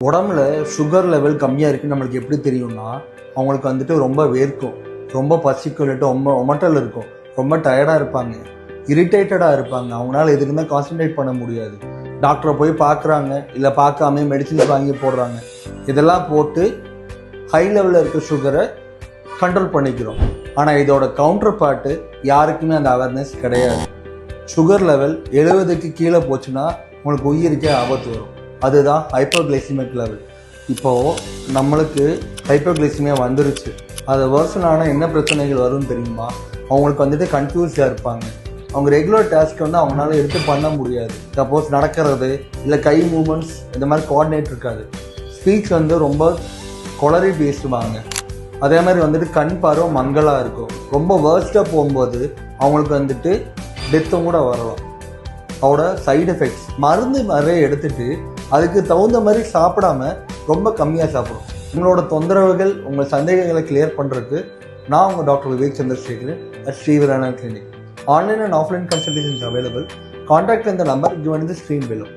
உடம்புல sugar level கம்மியாக இருக்குது நம்மளுக்கு எப்படி தெரியும்னா, அவங்களுக்கு வந்துட்டு ரொம்ப வேர்க்கும், ரொம்ப பசிக்கும், இல்லாட்டி ரொம்ப ஒமட்டல் இருக்கும், ரொம்ப டயர்டாக இருப்பாங்க, இரிட்டேட்டடாக இருப்பாங்க, அவங்களால எதுக்குமே கான்சன்ட்ரேட் பண்ண முடியாது. டாக்டரை போய் பார்க்குறாங்க, இல்லை பார்க்காம மெடிசின்ஸ் வாங்கி போடுறாங்க. இதெல்லாம் போட்டு ஹை லெவலில் இருக்க சுகரை கண்ட்ரோல் பண்ணிக்கிறோம். ஆனால் இதோட கவுண்டர் பார்ட்டு யாருக்குமே அந்த அவேர்னஸ் கிடையாது. சுகர் லெவல் 70க்கு கீழே போச்சுன்னா உங்களுக்கு உயிருக்கே ஆபத்து வரும். அதுதான் ஹைப்போகிளைசிமிக் லெவல். இப்போது நம்மளுக்கு ஹைப்போகிளைசிமியா வந்துருச்சு, அதை வருஷனான என்ன பிரச்சனைகள் வரும்னு தெரியுமா? அவங்களுக்கு வந்துட்டு கன்ஃபியூஸ்டாக இருப்பாங்க. அவங்க ரெகுலர் டாஸ்க் வந்து அவங்களால எடுத்து பண்ண முடியாது. சப்போஸ் நடக்கிறது இல்லை கை மூமெண்ட்ஸ் இந்த மாதிரி கோஆர்டினேட் இருக்காது. ஸ்பீச் வந்து ரொம்ப குளறி பேசுவாங்க. அதே மாதிரி வந்துட்டு கண் பார்வை மங்கலாக இருக்கும். ரொம்ப வேர்ஸ்ட்டாக போகும்போது அவங்களுக்கு வந்துட்டு டெத்தும் கூட வரலாம். அவரோட சைடு எஃபெக்ட்ஸ் மருந்து நிறைய எடுத்துட்டு அதுக்கு தகுந்த மாதிரி சாப்பிடாம ரொம்ப கம்மியாக சாப்பிடும். உங்களோட தொந்தரவுகள், உங்கள் சந்தேகங்களை கிளியர் பண்ணுறதுக்கு நான் உங்கள் doctor Vivek Chandrasekhar at Srivarana Clinic. Online and offline consultations available. Contact in the number given in the screen below.